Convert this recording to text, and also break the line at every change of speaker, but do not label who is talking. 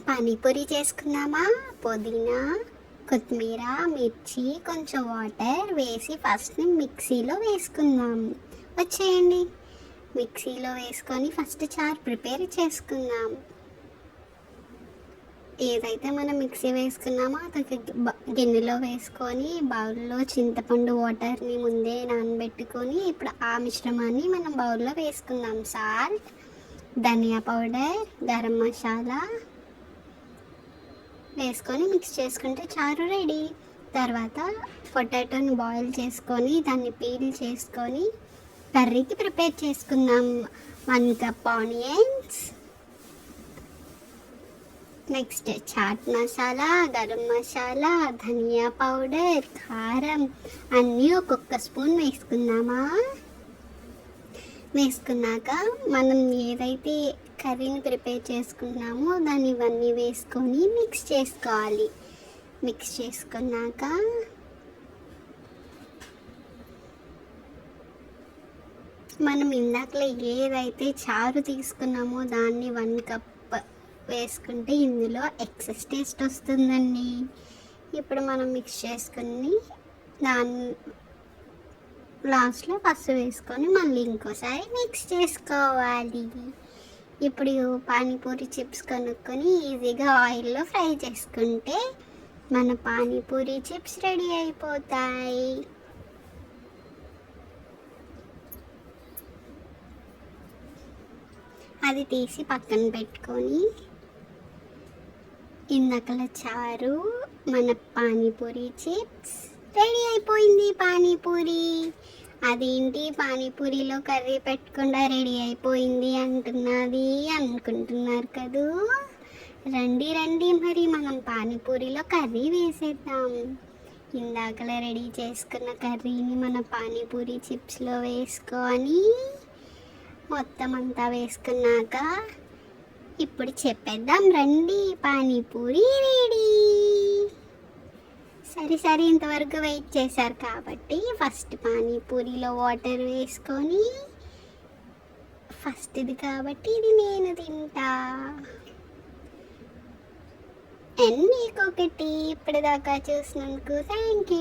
పానీపూరి చేసుకుందామా? పుదీనా, కొత్తిమీర, మిర్చి, కొంచెం వాటర్ వేసి ఫస్ట్ మిక్సీలో వేసుకుందాం. వచ్చేయండి, మిక్సీలో వేసుకొని ఫస్ట్ చారు ప్రిపేర్ చేసుకుందాం. ఏదైతే మనం మిక్సీ వేసుకున్నామో అది గిన్నెలో వేసుకొని బౌల్లో చింతపండు వాటర్ని ముందే నానబెట్టుకొని ఇప్పుడు ఆ మిశ్రమాన్ని మనం బౌల్లో వేసుకుందాం. సాల్ట్, ధనియా పౌడర్, గరం మసాలా వేసుకొని మిక్స్ చేసుకుంటే చారు రెడీ. తర్వాత పొటాటోని బాయిల్ చేసుకొని దాన్ని పీల్ చేసుకొని కర్రీకి ప్రిపేర్ చేసుకుందాం. 1 cup onions, next chaat masala, garam masala, ధనియా పౌడర్, కారం అన్నీ ఒక్కొక్క స్పూన్ వేసుకుందామా? వేసుకున్నాక మనం ఏదైతే కర్రీని ప్రిపేర్ చేసుకున్నామో దాన్ని ఇవన్నీ వేసుకొని మిక్స్ చేసుకోవాలి. మిక్స్ చేసుకున్నాక మనం ఇందాకలో ఏదైతే చారు తీసుకున్నామో దాన్ని 1 కప్ వేసుకుంటే ఇందులో ఎక్సెస్ టేస్ట్ వస్తుందండి. ఇప్పుడు మనం మిక్స్ చేసుకుని దాన్ని లాస్ట్లో పసుపు వేసుకొని మళ్ళీ ఇంకోసారి మిక్స్ చేసుకోవాలి. ఇప్పుడు పానీపూరి చిప్స్ కొనుక్కొని ఈజీగా ఆయిల్లో ఫ్రై చేసుకుంటే మన పానీపూరి చిప్స్ రెడీ అయిపోతాయి. అది తీసి పక్కన పెట్టుకొని ఇందాకల చారు, మన పానీపూరి చిప్స్ రెడీ అయిపోయింది. పానీపూరి అదేంటి పానీపూరిలో కర్రీ పెట్టకుండా రెడీ అయిపోయింది అంటున్నది అనుకుంటున్నారు కదూ. రండి రండి, మరి మనం పానీపూరిలో కర్రీ వేసేద్దాం. ఇందాకలా రెడీ చేసుకున్న కర్రీని మన పానీపూరి చిప్స్లో వేసుకొని మొత్తం అంతా వేసుకున్నాక ఇప్పుడు చెప్పేద్దాం రండి, పానీపూరి రెడీ. సరే ఇంతవరకు వెయిట్ చేశారు కాబట్టి ఫస్ట్ పానీపూరిలో వాటర్ వేసుకొని ఫస్ట్ ఇది కాబట్టి ఇది నేను తింటా. అండ్ మీకొకటి ఇప్పటిదాకా చూసినందుకు థ్యాంక్ యూ.